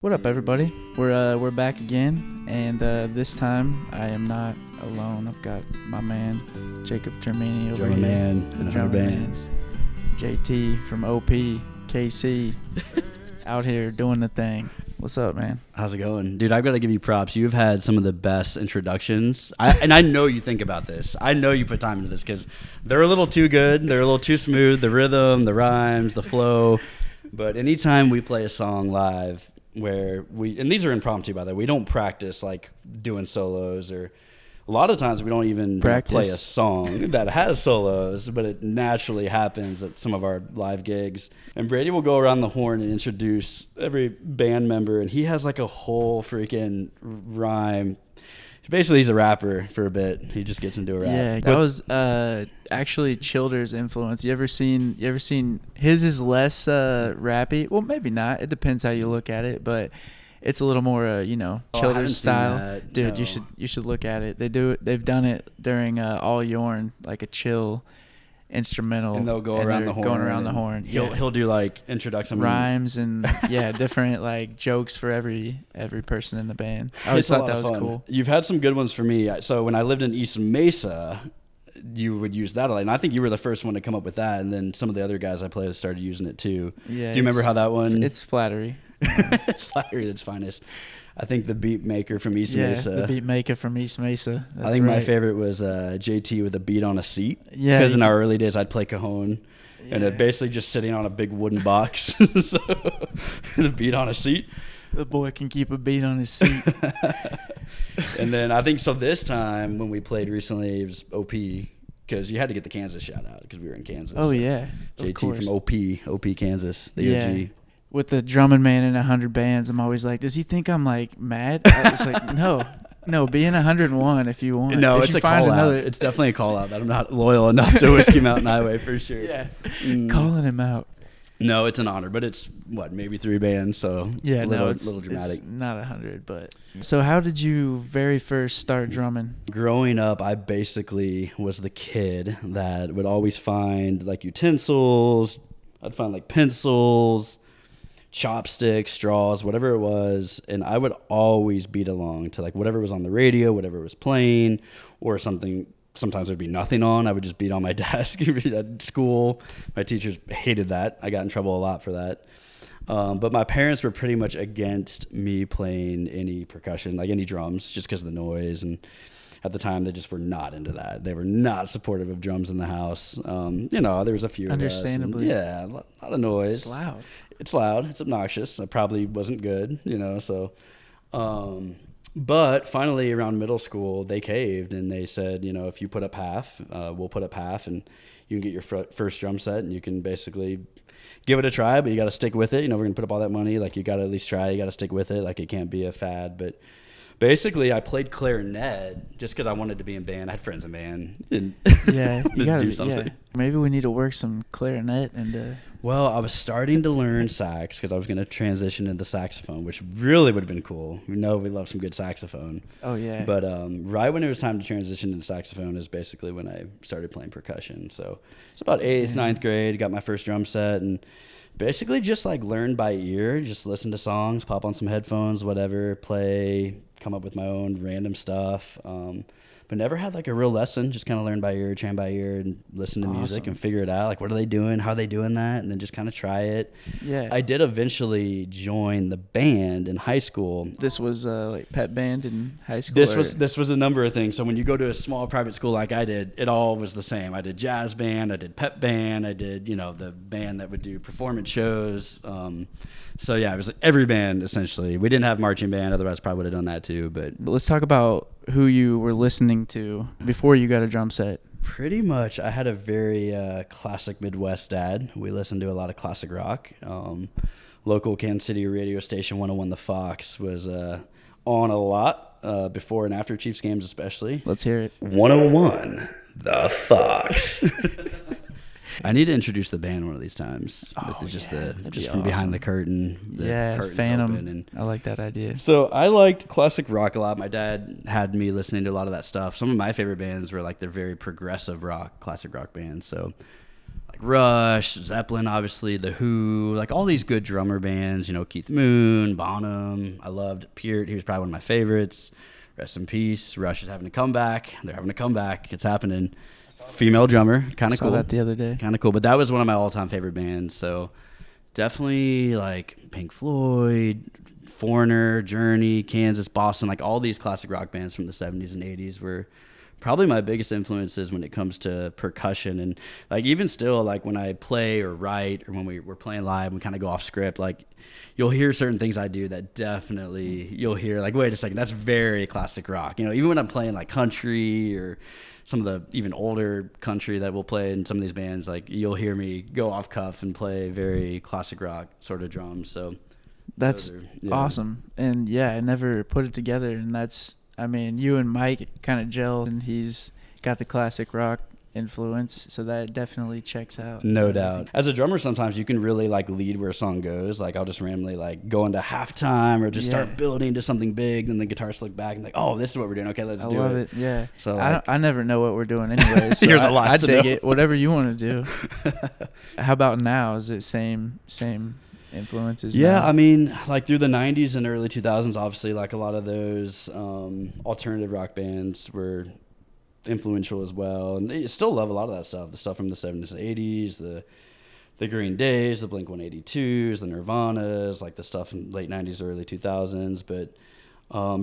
What up, everybody? We're back again, and this time I am not alone. I've got my man Jacob Termini over Drummin here. man and 100 bands. JT from OP KC out here doing the thing. What's up, man? How's it going? Dude, I've got to give you props. You've had some of the best introductions. I know you think about this. I know you put time into this because they're a little too good. They're a little too smooth. The rhythm, the rhymes, the flow. But anytime we play a song live, where and these are impromptu, by the way, we don't practice like doing solos, or a lot of times we don't even play a song that has solos, but it naturally happens at some of our live gigs. And Brady will go around the horn and introduce every band member, and he has like a whole freaking rhyme. Basically, he's a rapper for a bit. He just gets into a rap. Yeah, that was actually Childer's influence. You ever seen his is less rappy? Well, maybe not. It depends how you look at it, but it's a little more Childer's style. Dude, no. you should look at it. They've done it during All Yourn, like a chill instrumental, and they'll go around the horn. Going around the horn. He'll do like introduction rhymes and different like jokes for every person in the band. I always thought that was cool. You've had some good ones for me. So when I lived in East Mesa, you would use that a lot, and I think you were the first one to come up with that. And then some of the other guys I played with started using it too. Yeah. Do you remember how that one? It's flattery. It's flattery at its finest. I think the beat maker from East Mesa. The beat maker from East Mesa. That's I think my favorite was JT with a beat on a seat. Yeah. Because in our early days, I'd play cajon, and it basically just sitting on a big wooden box. So, the beat on a seat. The boy can keep a beat on his seat. And then I think so this time when we played recently, it was OP, because you had to get the Kansas shout out because we were in Kansas. Oh, yeah. JT from OP, Kansas, the OG. With the Drummin man in 100 bands, I'm always like, does he think I'm like mad? I was like, no, be in 101 if you want. No, it's a call out. It's definitely a call out that I'm not loyal enough to Whiskey Mountain Highway for sure. Yeah, calling him out. No, it's an honor, but it's maybe 3 bands, so yeah, it's a little dramatic. It's not 100, but so how did you very first start drumming? Growing up, I basically was the kid that would always find like utensils. I'd find like pencils, chopsticks, straws, whatever it was, and I would always beat along to like whatever was on the radio, whatever was playing, or something. Sometimes there'd be nothing on. I would just beat on my desk at school. My teachers hated that. I got in trouble a lot for that. But my parents were pretty much against me playing any percussion, like any drums, just because of the noise. And at the time, they just were not into that. They were not supportive of drums in the house. There was a few. Understandably. Of us, and, a lot of noise. It's loud. It's loud. It's obnoxious. I probably wasn't good, so. But finally, around middle school, they caved and they said, if you put up half, we'll put up half, and you can get your first drum set, and you can basically give it a try, but you got to stick with it. We're going to put up all that money. Like, you got to at least try. You got to stick with it. Like, it can't be a fad. But basically, I played clarinet just because I wanted to be in band. I had friends in band. You got to do something. Yeah. Maybe we need to work some clarinet and. Well, I was starting to learn sax because I was going to transition into saxophone, which really would have been cool. We love some good saxophone. Oh, yeah. But right when it was time to transition into saxophone is basically when I started playing percussion. So it's about 8th, 9th grade, got my first drum set, and basically just like learn by ear, just listen to songs, pop on some headphones, whatever, play, come up with my own random stuff. But never had like a real lesson, just kind of learn by ear, train by ear, and listen to music and figure it out. Like, what are they doing? How are they doing that? And then just kind of try it. Yeah. I did eventually join the band in high school. This was like pep band in high school? This was a number of things. So when you go to a small private school like I did, it all was the same. I did jazz band, I did pep band, I did, the band that would do performance shows. So yeah, it was like every band essentially. We didn't have marching band, otherwise probably would have done that too. But let's talk about who you were listening to before you got a drum set. Pretty much, I had a very classic Midwest dad. We listened to a lot of classic rock. Local Kansas City radio station 101 The Fox was on a lot before and after Chiefs games especially. Let's hear it. 101 The Fox. I need to introduce the band one of these times. From behind the curtain. Phantom. And I like that idea. So I liked classic rock a lot. My dad had me listening to a lot of that stuff. Some of my favorite bands were like they're very progressive rock, classic rock bands. So like Rush, Zeppelin, obviously, The Who, like all these good drummer bands, you know, Keith Moon, Bonham. I loved Peart. He was probably one of my favorites. Rest in peace. Rush is having a comeback. They're having a comeback. It's happening. Female drummer, kind of cool. Saw that the other day. Kind of cool, but that was one of my all-time favorite bands. So definitely like Pink Floyd, Foreigner, Journey, Kansas, Boston, like all these classic rock bands from the 70s and 80s were probably my biggest influences when it comes to percussion. And like even still, like when I play or write or when we're playing live, we kind of go off script, like you'll hear certain things I do that definitely you'll hear like, wait a second, that's very classic rock. You know, even when I'm playing like country or some of the even older country that we'll play in some of these bands, like you'll hear me go off cuff and play very classic rock sort of drums. So that's awesome. And yeah, I never put it together. And that's, I mean, you and Mike kind of gel, and he's got the classic rock influence, so that definitely checks out. No doubt. As a drummer, sometimes you can really like lead where a song goes. Like I'll just randomly like go into halftime or just start building to something big, then the guitars look back and like, oh, this is what we're doing. Okay, let's do it. I love it. Yeah. So like, I never know what we're doing anyway. So you're the last I to dig know. it. Whatever you want to do. How about now? Is it same influences? Yeah, now? I mean, like through the 90s and early 2000s, obviously, like a lot of those alternative rock bands were influential as well. And they still love a lot of that stuff. The stuff from the 70s and 80s, the Green Days, the Blink-182s, the Nirvanas, like the stuff in late 90s, early 2000s. But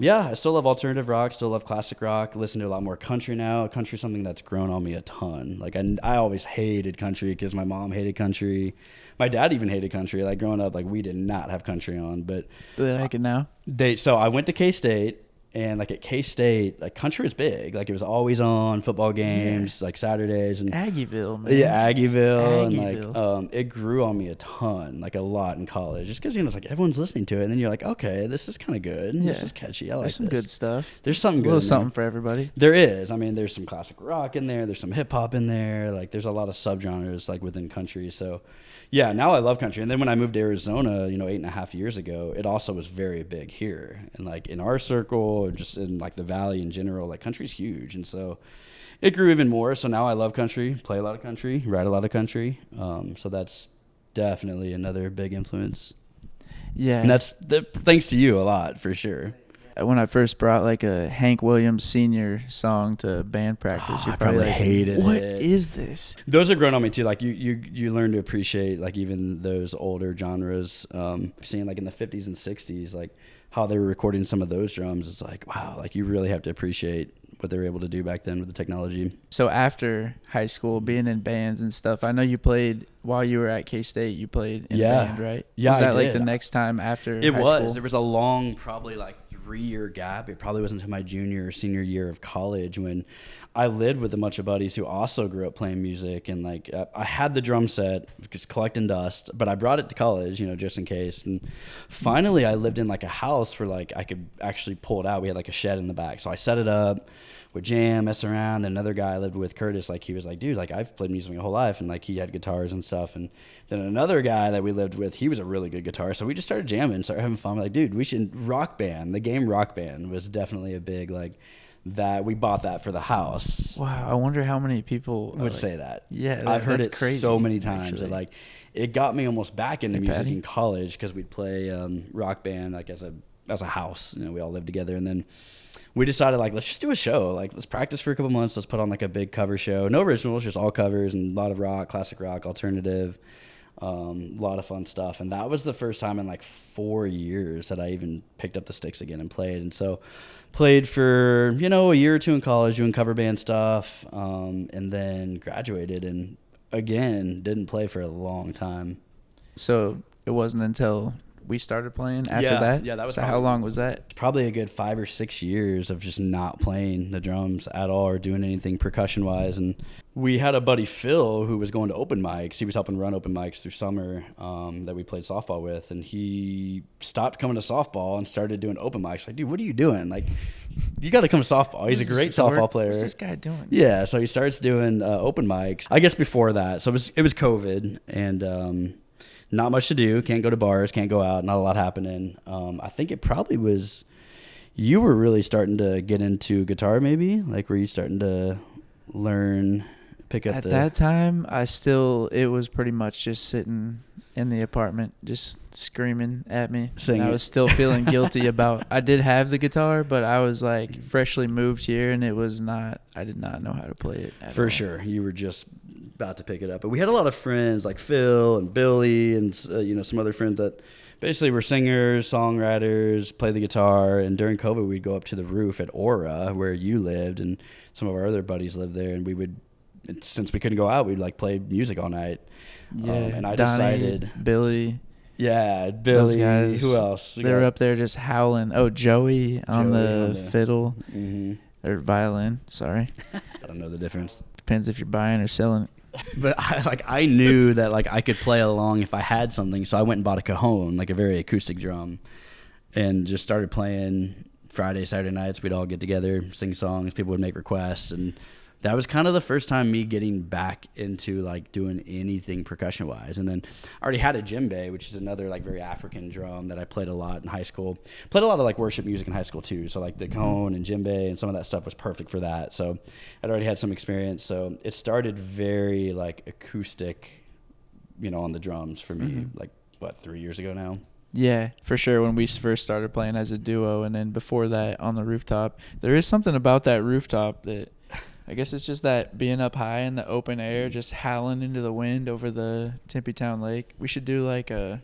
yeah, I still love alternative rock, still love classic rock. Listen to a lot more country now. Country's something that's grown on me a ton. Like I always hated country because my mom hated country. My dad even hated country. Like growing up, like we did not have country on. But do they like it now? So I went to K-State. And like at K-State, like country was big. Like it was always on football games, like Saturdays and Aggieville, man. Yeah, Aggieville. And Aggieville. like it grew on me a ton, like a lot in college, just because you know it's like everyone's listening to it, and then you're like, okay, this is kind of good. Yeah. This is catchy. I like There's some this. good stuff. There's something good. A little something for everybody. There is. I mean, there's some classic rock in there. There's some hip hop in there. Like there's a lot of subgenres like within country. So yeah, now I love country. And then when I moved to Arizona, you know, 8.5 years ago, it also was very big here. And like in our circle, just in like the valley in general, like country's huge. And so it grew even more. So now I love country, play a lot of country, write a lot of country. So that's definitely another big influence. Yeah. And that's thanks to you a lot, for sure. When I first brought like a Hank Williams Sr. song to band practice, I probably like, hated what it. is this? Those are grown on me too. Like you learn to appreciate like even those older genres. Seeing like in the 50s and 60s, like how they were recording some of those drums. It's like, wow, like you really have to appreciate what they were able to do back then with the technology. So after high school, being in bands and stuff, I know you played while you were at K-State. You played in band, right? Yeah, was that I like did. the next time after it high was school? There was a long, probably like 3-year gap. It probably wasn't until my junior or senior year of college when I lived with a bunch of buddies who also grew up playing music. And like I had the drum set, just collecting dust, but I brought it to college, you know, just in case. And finally I lived in like a house where like I could actually pull it out. We had like a shed in the back, so I set it up, would jam, mess around. Then another guy I lived with, Curtis, like he was like, dude, like I've played music my whole life, and like he had guitars and stuff. And then another guy that we lived with, he was a really good guitarist, so we just started jamming, started having fun. We're like, dude, we should Rock Band. The game Rock Band was definitely a big like that. We bought that for the house. Wow, I wonder how many people would say that. Yeah, I've heard it crazy, so many times. actually. That like it got me almost back into music Patty? in college because we'd play Rock Band like as a house. You know, we all lived together, and then we decided like let's just do a show. Like let's practice for a couple months. Let's put on like a big cover show. No originals, just all covers and a lot of rock, classic rock, alternative. A lot of fun stuff. And that was the first time in like 4 years that I even picked up the sticks again and played. And so played for, you know, a year or two in college doing cover band stuff, and then graduated and again didn't play for a long time. So it wasn't until we started playing after that? Yeah, that was so how long was that? Probably a good 5 or 6 years of just not playing the drums at all or doing anything percussion-wise. And we had a buddy, Phil, who was going to open mics. He was helping run open mics through summer that we played softball with. And he stopped coming to softball and started doing open mics. Like, dude, what are you doing? Like, you got to come to softball. He's a great softball player. What's this guy doing? Yeah, so he starts doing open mics. I guess before that. So it was COVID, and not much to do. Can't go to bars, can't go out, not a lot happening. I think it probably was you were really starting to get into guitar maybe? Like were you starting to learn pick up At the... that time, it was pretty much just sitting in the apartment, just screaming at me. Sing And I it. was still feeling guilty about, I did have the guitar, but I was like freshly moved here and I did not know how to play it at For all. sure. You were just about to pick it up. But we had a lot of friends like Phil and Billy and, some other friends that basically were singers, songwriters, play the guitar. And during COVID, we'd go up to the roof at Aura where you lived and some of our other buddies lived there. And we would, since we couldn't go out, we'd like play music all night. Yeah, And I Donnie, decided... Billy. Yeah, Those Billy. guys, Who else? They were up there just howling. Oh, Joey on the fiddle or violin. Sorry. I don't know the difference. Depends if you're buying or selling it. But I knew that like I could play along if I had something, so I went and bought a cajon, like a very acoustic drum, and just started playing. Friday, Saturday nights, we'd all get together, sing songs. People would make requests, and that was kind of the first time me getting back into like doing anything percussion wise. And then I already had a djembe, which is another like very African drum that I played a lot in high school. Played a lot of like worship music in high school too. So like the cajon and djembe and some of that stuff was perfect for that. So I'd already had some experience. So it started very like acoustic, on the drums for me, like 3 years ago now. Yeah, for sure. When we first started playing as a duo, and then before that on the rooftop, there is something about that rooftop that I guess it's just that being up high in the open air, just howling into the wind over the Tempe Town Lake. We should do like a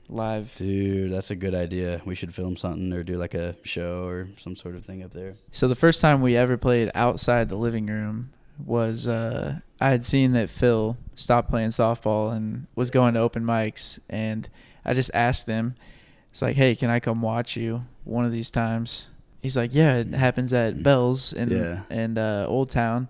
live. Dude, that's a good idea. We should film something or do like a show or some sort of thing up there. So the first time we ever played outside the living room was I had seen that Phil stopped playing softball and was going to open mics, and I just asked him, it's like, hey, can I come watch you one of these times? He's like, yeah, it happens at Bell's in Old Town,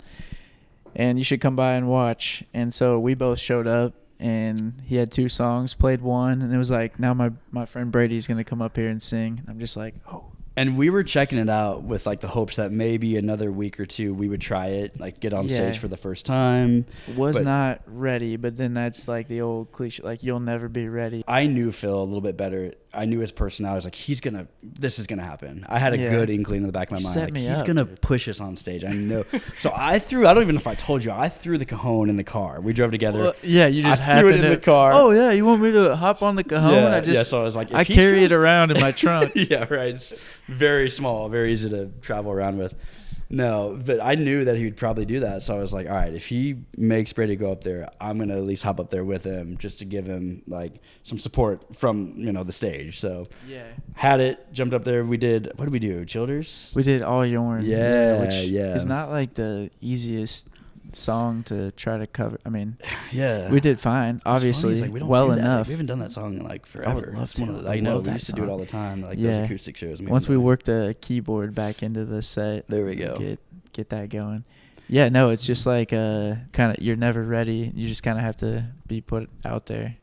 and you should come by and watch. And so we both showed up, and he had 2 songs, played one, and it was like, now my friend Brady's going to come up here and sing. I'm just like, oh. And we were checking it out with like the hopes that maybe another week or two we would try it, like get on stage for the first time. Was not ready, but then that's like the old cliche, like you'll never be ready. I knew Phil a little bit better. I knew his personality. I was like, this is gonna happen. I had a good inkling in the back of my mind. Like, he's gonna push us on stage. I know. So I don't even know if I told you, I threw the cajon in the car. We drove together. Well, yeah, you just threw it in the car. Oh yeah, you want me to hop on the cajon? Yeah, so I was like, I carry it around in my trunk. Yeah, right. It's very small, very easy to travel around with. No, but I knew that he would probably do that. So I was like, all right, if he makes Brady go up there, I'm going to at least hop up there with him just to give him like some support from, the stage. So had it, jumped up there. We did, what did we do? Childers? We did All Yourn. Which is not like the easiest song to try to cover. I mean, we did fine, obviously, like, we enough. We haven't done that song in like forever. I would love to. I know, we used to do it all the time, like those acoustic shows. Once we worked the keyboard back into the set, there we go. Get that going. Yeah, no, it's just like kind of you're never ready. You just kind of have to be put out there,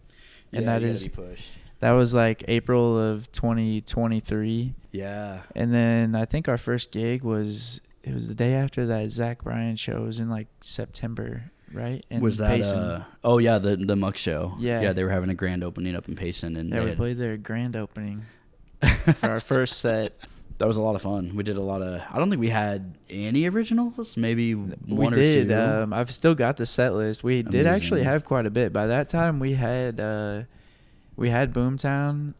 and that was like April of 2023. Yeah, and then I think our first gig was the day after that Zach Bryan show. It was in like September, right? And was that the Muck show? Yeah, they were having a grand opening up in Payson, and we played their grand opening for our first set. That was a lot of fun. We did a lot of. I don't think we had any originals. Maybe one or two. We did. I've still got the set list. We did actually have quite a bit. By that time, we had Boomtown.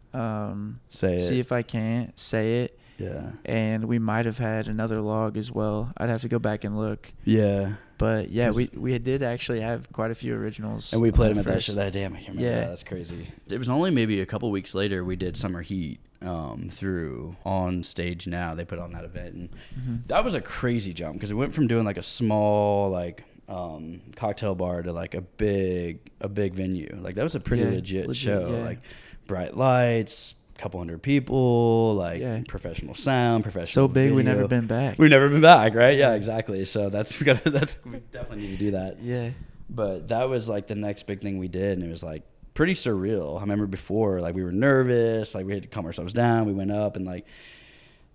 Say it. See if I can't say it. Yeah. And we might have had another log as well. I'd have to go back and look. Yeah. But yeah, we did actually have quite a few originals. And we played them at that show that day. I can't remember. Yeah. That's crazy. It was only maybe a couple weeks later we did Summer Heat through On Stage Now. They put on that event, and that was a crazy jump because it went from doing like a small like cocktail bar to like a big venue. Like that was a pretty legit show. Yeah. Like bright lights, couple hundred people, like professional sound, professional so big video. We've never been back. We've never been back, right? Yeah, exactly. So we definitely need to do that. Yeah. But that was like the next big thing we did, and it was like pretty surreal. I remember before, like we were nervous, like we had to calm ourselves down. We went up and like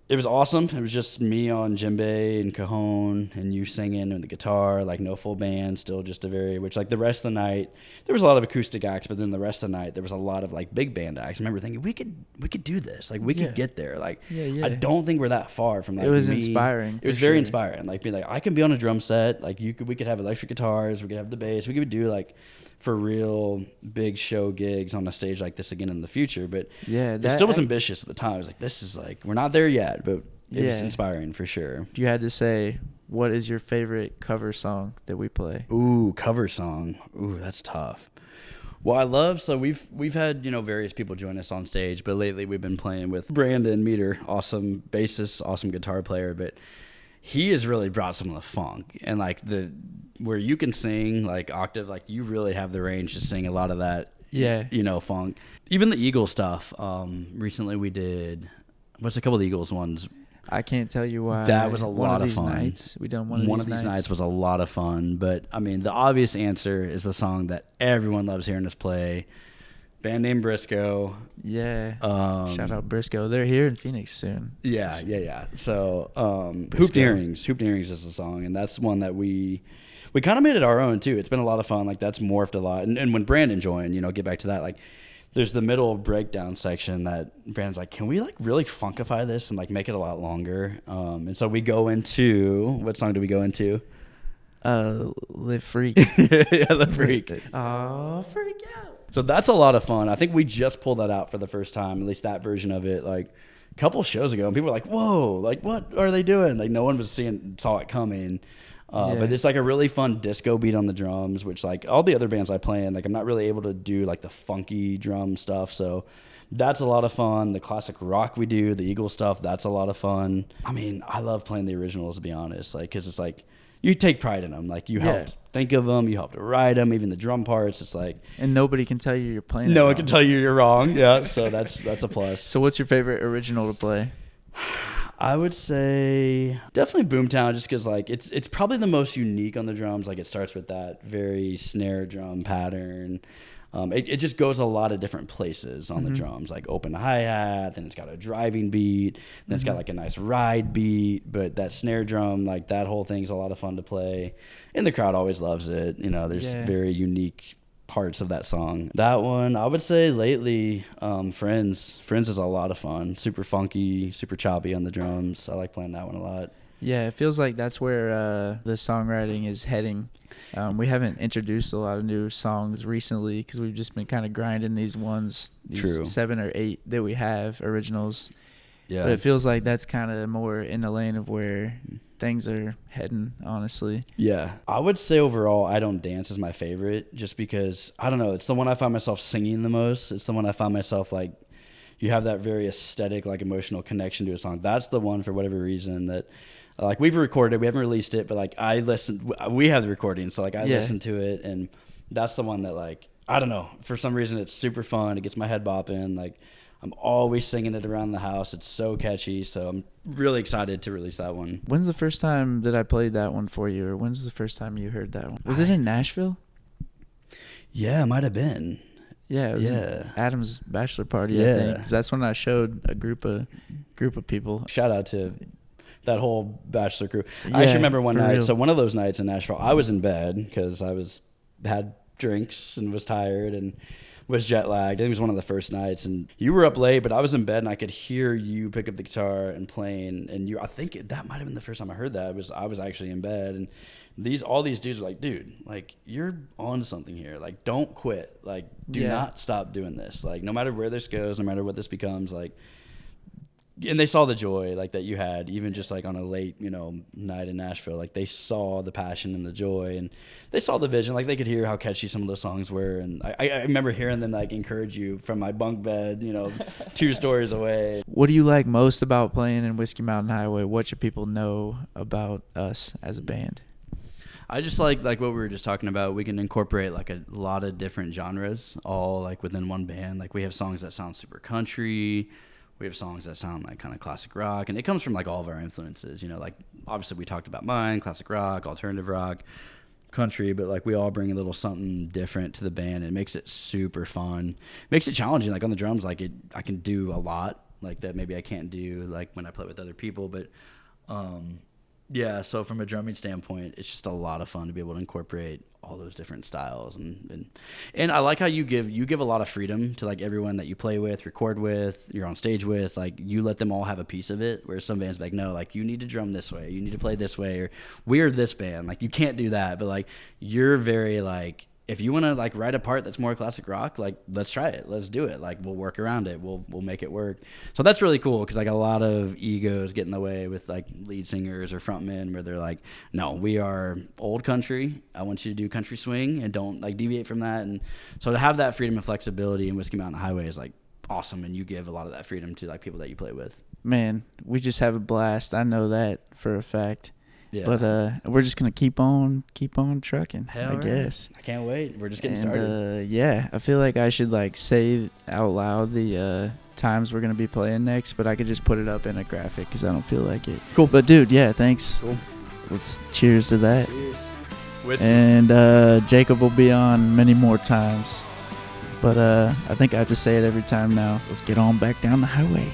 It was awesome. It was just me on djembe and cajon and you singing and the guitar, like no full band, still just a very, which like the rest of the night, there was a lot of acoustic acts, but then the rest of the night, there was a lot of like big band acts. I remember thinking we could do this. Like we could get there. Like I don't think we're that far from like it was me. inspiring. It was very inspiring. Like being like, I can be on a drum set. Like we could have electric guitars. We could have the bass. We could do like for real big show gigs on a stage like this again in the future. But it still was ambitious at the time. I was like, this is like, we're not there yet, but it was inspiring for sure. If you had to say, what is your favorite cover song that we play? Ooh, cover song. Ooh, that's tough. Well, I love, so we've had, various people join us on stage, but lately we've been playing with Brandon Meter, awesome bassist, awesome guitar player, but he has really brought some of the funk and like where you can sing like octave, like you really have the range to sing a lot of that, funk. Even the Eagles stuff. Recently we did, what's a couple of the Eagles ones? I can't tell you why. That was a lot of fun. Nights, we done one of these nights was a lot of fun. But I mean, the obvious answer is the song that everyone loves hearing us play. Band named Briscoe. Yeah. Shout out Briscoe. They're here in Phoenix soon. Yeah. So Hooped Earrings. Hooped Earrings is the song, and that's one that we kind of made it our own too. It's been a lot of fun. Like that's morphed a lot. And when Brandon joined, get back to that, like there's the middle breakdown section that Brandon's like, can we like really funkify this and like make it a lot longer? And so we go into, what song do we go into? Live Freak. Yeah, Live Freak. Oh, freak out. So that's a lot of fun. I think we just pulled that out for the first time, at least that version of it, like a couple shows ago. And people were like, whoa, like what are they doing? Like no one saw it coming. But it's like a really fun disco beat on the drums, which like all the other bands I play in, like I'm not really able to do like the funky drum stuff. So that's a lot of fun. The classic rock we do, the Eagle stuff, that's a lot of fun. I mean, I love playing the originals, to be honest, like because it's like you take pride in them. Like you helped think of them, you helped write them, even the drum parts. It's like, and nobody can tell you you're playing. No one can tell you you're wrong. Yeah, so that's a plus. So what's your favorite original to play? I would say definitely Boomtown, just because like it's probably the most unique on the drums. Like it starts with that very snare drum pattern. It just goes a lot of different places on the drums, like open hi-hat, then it's got a driving beat, then it's got like a nice ride beat, but that snare drum, like that whole thing's a lot of fun to play, and the crowd always loves it. There's very unique parts of that song. That one, I would say lately, Friends is a lot of fun, super funky, super choppy on the drums. I like playing that one a lot. Yeah, it feels like that's where the songwriting is heading. We haven't introduced a lot of new songs recently because we've just been kind of grinding these 7 or 8 that we have, originals. Yeah. But it feels like that's kind of more in the lane of where things are heading, honestly. Yeah. I would say overall, I Don't Dance is my favorite just because, I don't know, it's the one I find myself singing the most. It's the one I find myself like, you have that very aesthetic, like emotional connection to a song. That's the one for whatever reason that, like we've recorded, we haven't released it, but like we have the recording, so like I listen to it, and that's the one that like, I don't know, for some reason it's super fun. It gets my head bopping. Like I'm always singing it around the house. It's so catchy, so I'm really excited to release that one. When's the first time that I played that one for you, or when's the first time you heard that one? Was it in Nashville? Yeah, it might have been. Yeah, it was Adam's bachelor party, I think. 'Cause that's when I showed a group of people. Shout out to that whole bachelor crew. I actually remember one night. Real. So one of those nights in Nashville, I was in bed because I had drinks and was tired and was jet lagged. I think it was one of the first nights, and you were up late, but I was in bed and I could hear you pick up the guitar and playing. And I think that might have been the first time I heard that. I was actually in bed, and all these dudes were like, dude, like you're on to something here. Like don't quit. Like do not stop doing this. Like no matter where this goes, no matter what this becomes, like. And they saw the joy like that you had, even just like on a late, night in Nashville. Like they saw the passion and the joy, and they saw the vision. Like they could hear how catchy some of those songs were. And I remember hearing them like encourage you from my bunk bed, 2 stories away. What do you like most about playing in Whiskey Mountain Highway? What should people know about us as a band? I just like what we were just talking about. We can incorporate like a lot of different genres all like within one band. Like we have songs that sound super country. We have songs that sound like kind of classic rock, and it comes from like all of our influences, like obviously we talked about mine, classic rock, alternative rock, country, but like we all bring a little something different to the band. It makes it super fun. It makes it challenging. Like on the drums, like I can do a lot. like that maybe I can't do like when I play with other people. But yeah, so from a drumming standpoint, it's just a lot of fun to be able to incorporate all those different styles, and I like how you give a lot of freedom to like everyone that you play with, record with, you're on stage with. Like you let them all have a piece of it. Where some bands be like, no, like you need to drum this way, you need to play this way, or we're this band, like you can't do that. But like you're very like, if you want to like write a part that's more classic rock, like let's try it, let's do it, like we'll work around it, we'll make it work. So that's really cool, because like a lot of egos get in the way with like lead singers or frontmen, where they're like, no, we are old country, I want you to do country swing and don't like deviate from that. And so to have that freedom and flexibility in Whiskey Mountain Highway is like awesome, and you give a lot of that freedom to like people that you play with. Man, we just have a blast. I know that for a fact. Yeah. But we're just gonna keep on trucking. Hell I right. guess. I can't wait. We're just getting started. Yeah, I feel like I should like say out loud the times we're gonna be playing next, but I could just put it up in a graphic because I don't feel like it. Cool. But dude, yeah, thanks. Cool. Let's cheers to that. Cheers. Whiskey. And Jacob will be on many more times, but I think I have to say it every time now. Let's get on back down the highway.